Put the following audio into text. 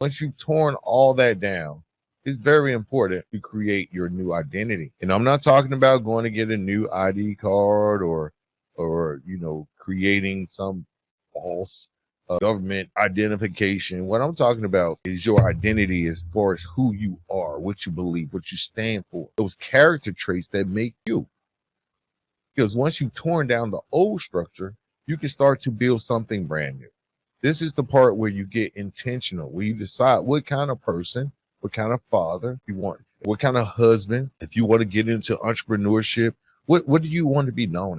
Once you've torn all that down, it's very important to create your new identity. And I'm not talking about going to get a new ID card or creating some false government identification. What I'm talking about is your identity as far as who you are, what you believe, what you stand for, those character traits that make you. Because once you've torn down the old structure, you can start to build something brand new. This is the part where you get intentional, where you decide what kind of person, what kind of father you want, what kind of husband. If you want to get into entrepreneurship, what do you want to be known as?